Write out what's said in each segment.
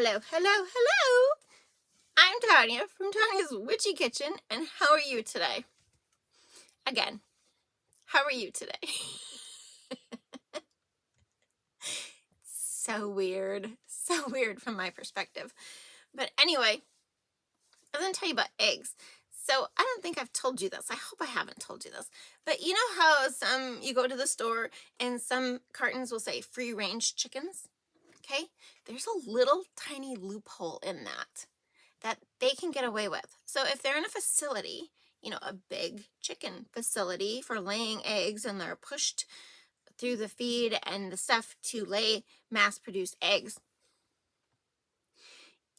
Hello, hello, hello! I'm Tonya from Tonya's Witchy Kitchen, and how are you today? Again, how are you today? So weird from my perspective. But anyway, I was going to tell you about eggs. So I don't think I've told you this. I hope I haven't told you this. But you know how you go to the store and some cartons will say free range chickens? Okay, there's a little tiny loophole in that they can get away with. So if they're in a facility, a big chicken facility for laying eggs, and they're pushed through the feed and the stuff to lay mass-produced eggs,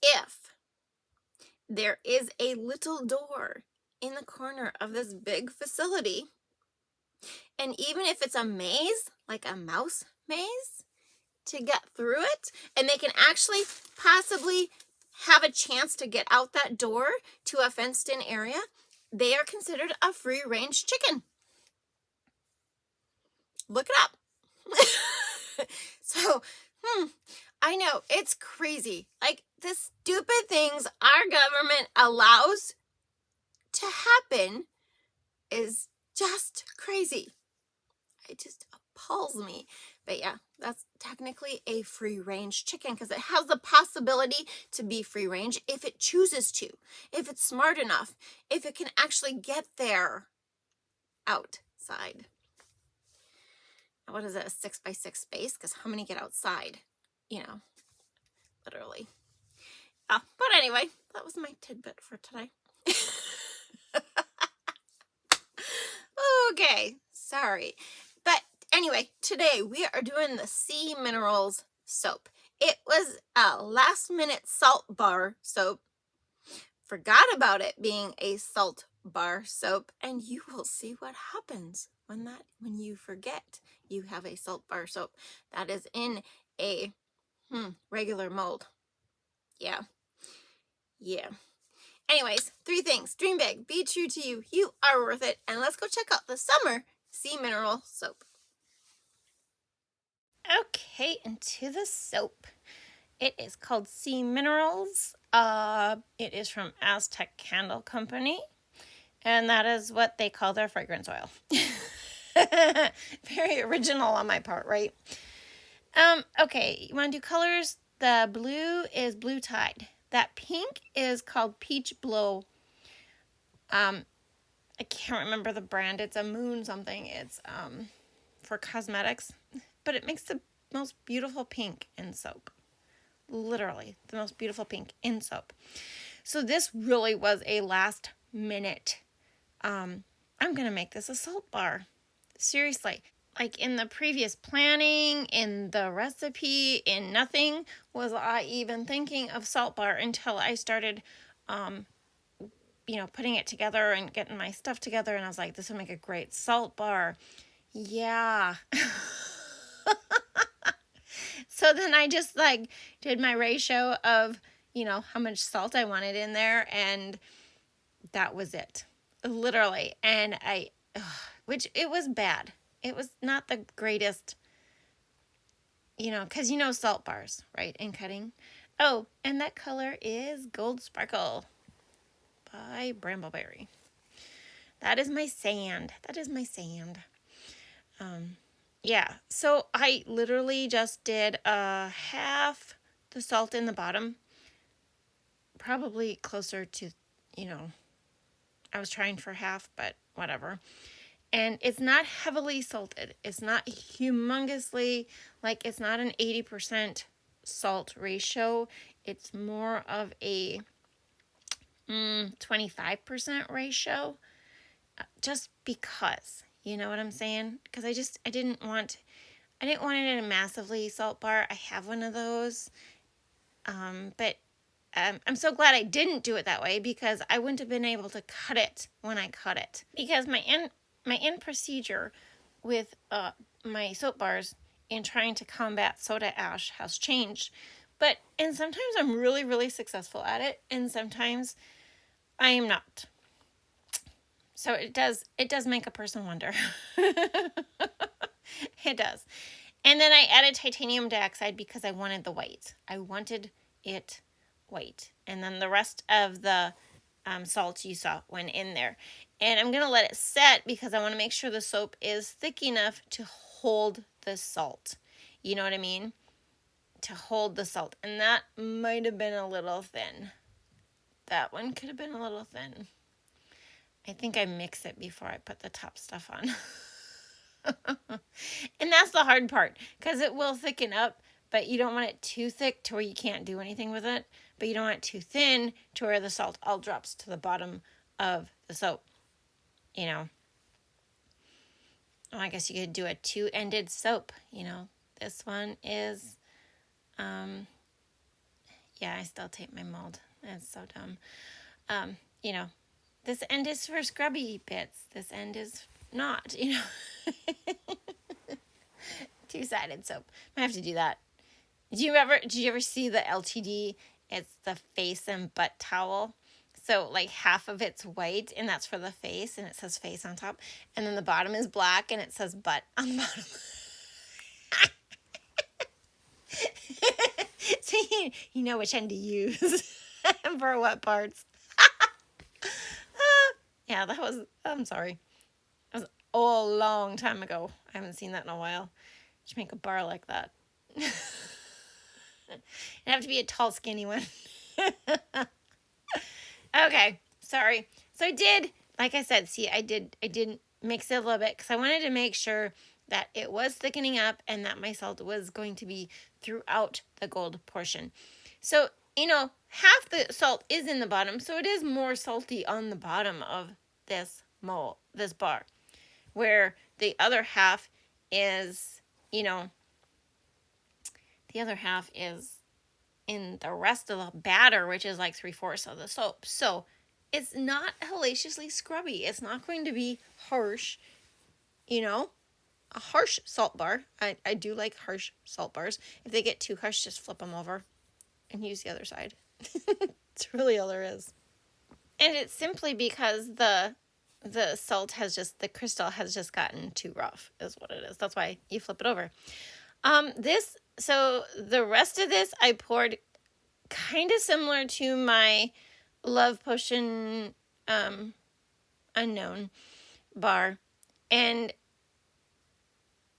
if there is a little door in the corner of this big facility, and even if it's a maze, like a mouse maze, to get through it, and they can actually possibly have a chance to get out that door to a fenced-in area, they are considered a free-range chicken. Look it up. So, I know, it's crazy. Like, the stupid things our government allows to happen is just crazy. It just appalls me. But yeah, that's technically a free-range chicken because it has the possibility to be free-range if it chooses to, if it's smart enough, if it can actually get there outside. What is it, a 6x6 space? Because how many get outside? Literally. But anyway, that was my tidbit for today. Okay, sorry. But anyway, today we are doing the Sea Minerals soap. It was a last-minute salt bar soap. Forgot about it being a salt bar soap, and you will see what happens when you forget you have a salt bar soap that is in a regular mold. Yeah. Anyways, 3 things. Dream big, be true to you, you are worth it, and let's go check out the summer Sea Mineral soap. Okay, into the soap. It is called Sea Minerals. It is from Aztec Candle Company, and that is what they call their fragrance oil. Very original on my part, right? Okay, you want to do colors? The blue is Blue Tide. That pink is called Peach Blow. I can't remember the brand. It's a Moon something. It's for cosmetics, but it makes the most beautiful pink in soap. Literally, the most beautiful pink in soap. So this really was a last minute. I'm gonna make this a salt bar. Seriously. Like in the previous planning, in the recipe, in nothing was I even thinking of salt bar until I started, putting it together and getting my stuff together. And I was like, this would make a great salt bar. Yeah. So then I just did my ratio of, how much salt I wanted in there. And that was it. Literally. And which it was bad. It was not the greatest, because salt bars, right, in cutting. Oh, and that color is Gold Sparkle by Brambleberry. That is my sand. Yeah, so I literally just did half the salt in the bottom. Probably closer to, I was trying for half, but whatever. And it's not heavily salted. It's not humongously, it's not an 80% salt ratio. It's more of a 25% ratio. Just because, you know what I'm saying? Because I didn't want it in a massively salt bar. I have one of those. But I'm so glad I didn't do it that way, because I wouldn't have been able to cut it when I cut it. Because my end procedure with my soap bars in trying to combat soda ash has changed. And sometimes I'm really, really successful at it, and sometimes I am not. So it does make a person wonder. It does. And then I added titanium dioxide because I wanted the white. I wanted it white. And then the rest of the salt you saw went in there. And I'm going to let it set because I want to make sure the soap is thick enough to hold the salt. You know what I mean? To hold the salt. And that might have been a little thin. That one could have been a little thin. I think I mix it before I put the top stuff on. And that's the hard part because it will thicken up, but you don't want it too thick to where you can't do anything with it. But you don't want it too thin to where the salt all drops to the bottom of the soap. You know. Oh, I guess you could do a two-ended soap. You know. This one is, yeah, I still tape my mold. That's so dumb. You know, this end is for scrubby bits. This end is not, you know. Two-sided soap. I have to do that. Did you ever see the LTD? It's the face and butt towel. So like half of it's white and that's for the face and it says face on top. And then the bottom is black and it says butt on the bottom. So you know which end to use for what parts. Yeah, I'm sorry. That was a long time ago. I haven't seen that in a while. Should make a bar like that. It'd have to be a tall, skinny one. Okay, sorry. So I did, like I said, see, I did mix it a little bit because I wanted to make sure that it was thickening up and that my salt was going to be throughout the gold portion. So, you know, half the salt is in the bottom, so it is more salty on the bottom of this bar, where the other half is, you know, the other half is in the rest of the batter, which is like 3/4 of the soap. So it's not hellaciously scrubby. It's not going to be harsh, you know, a harsh salt bar. I do like harsh salt bars. If they get too harsh, just flip them over and use the other side. It's really all there is. And it's simply because the salt has just, the crystal has just gotten too rough is what it is. That's why you flip it over. So the rest of this I poured kind of similar to my Love Potion Unknown bar. And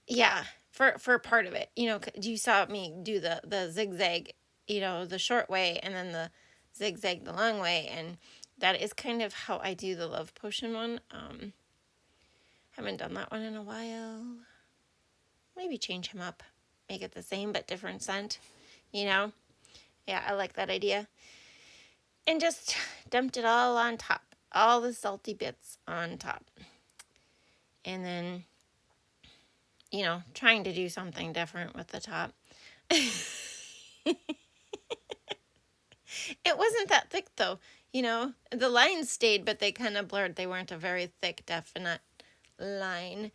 yeah, for part of it, you know, you saw me do the zigzag, you know, the short way and then the zigzag the long way. And that is kind of how I do the Love Potion one. Haven't done that one in a while. Maybe change him up. Make it the same but different scent, you know? Yeah, I like that idea. And just dumped it all on top. All the salty bits on top. And then, you know, trying to do something different with the top. It wasn't that thick, though. You know, the lines stayed, but they kind of blurred. They weren't a very thick, definite line.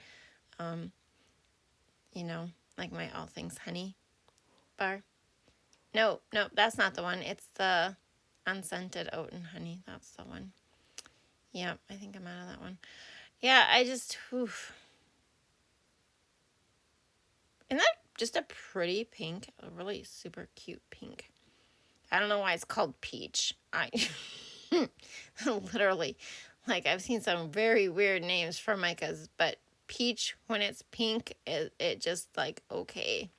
You know, like my All Things Honey bar. No, that's not the one. It's the Unscented Oat and Honey. That's the one. Yeah, I think I'm out of that one. Yeah, I just, oof. Isn't that just a pretty pink? A really super cute pink. I don't know why it's called peach. I literally, like, I've seen some very weird names for micas, but peach, when it's pink, it just like, okay.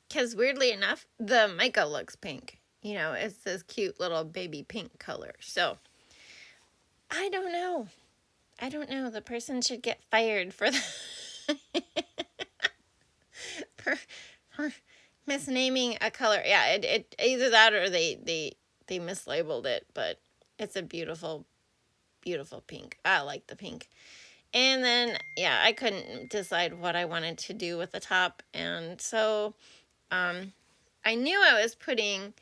Because weirdly enough, the mica looks pink. You know, it's this cute little baby pink color. So, I don't know. The person should get fired for for misnaming a color. Yeah, it either that or they mislabeled it, but it's a beautiful, beautiful pink. I like the pink. And then, yeah, I couldn't decide what I wanted to do with the top. And so, I knew I was putting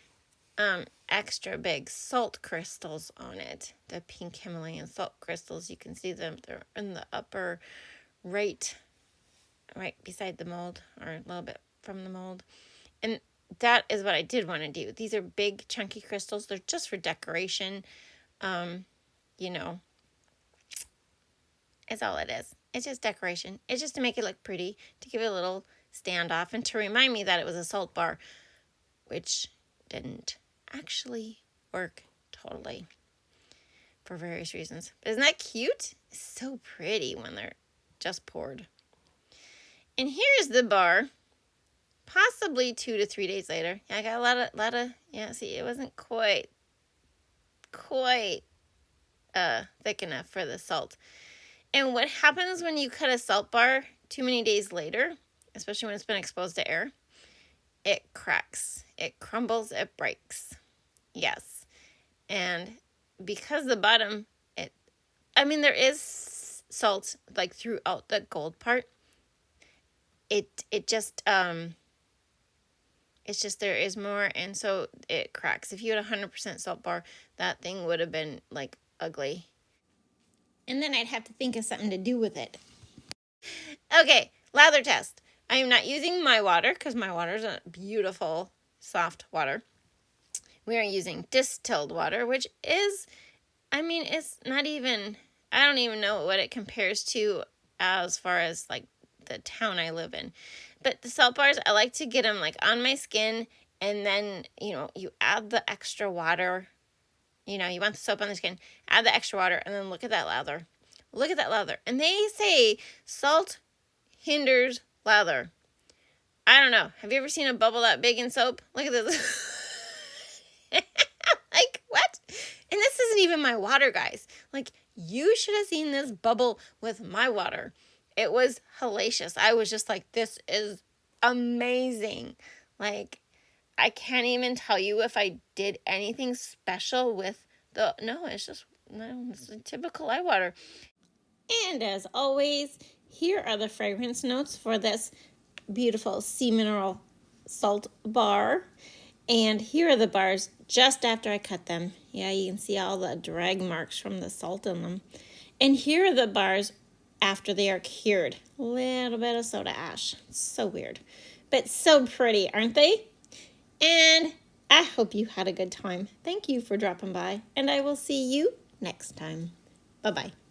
extra big salt crystals on it. The pink Himalayan salt crystals. You can see them. They're in the upper right beside the mold, or a little bit from the mold. And that is what I did want to do. These are big, chunky crystals. They're just for decoration. You know, it's all it is. It's just decoration. It's just to make it look pretty, to give it a little standoff, and to remind me that it was a salt bar, which didn't actually work totally for various reasons. Isn't that cute? It's so pretty when they're just poured. And here's the bar, possibly 2 to 3 days later. I got a lot of, yeah, see, it wasn't quite thick enough for the salt. And what happens when you cut a salt bar too many days later, especially when it's been exposed to air, it cracks, it crumbles, it breaks. Yes. And because the bottom, there is salt like throughout the gold part. It's just there is more, and so it cracks. If you had 100% salt bar, that thing would have been like ugly. And then I'd have to think of something to do with it. Okay, lather test. I am not using my water because my water is a beautiful, soft water. We are using distilled water, which is, it's not even, I don't even know what it compares to as far as like the town I live in. But the salt bars, I like to get them like on my skin, and then, you add the extra water. You want the soap on the skin, add the extra water, and then look at that lather. Look at that lather. And they say salt hinders lather. I don't know. Have you ever seen a bubble that big in soap? Look at this. Like, what? And this isn't even my water, guys. Like, you should have seen this bubble with my water. It was hellacious. I was just like, this is amazing. Like, I can't even tell you if I did anything special with it's a typical eye water. And as always, here are the fragrance notes for this beautiful sea mineral salt bar. And here are the bars just after I cut them. Yeah, you can see all the drag marks from the salt in them. And here are the bars after they are cured. A little bit of soda ash. It's so weird, but so pretty, aren't they? And I hope you had a good time. Thank you for dropping by, and I will see you next time. Bye-bye.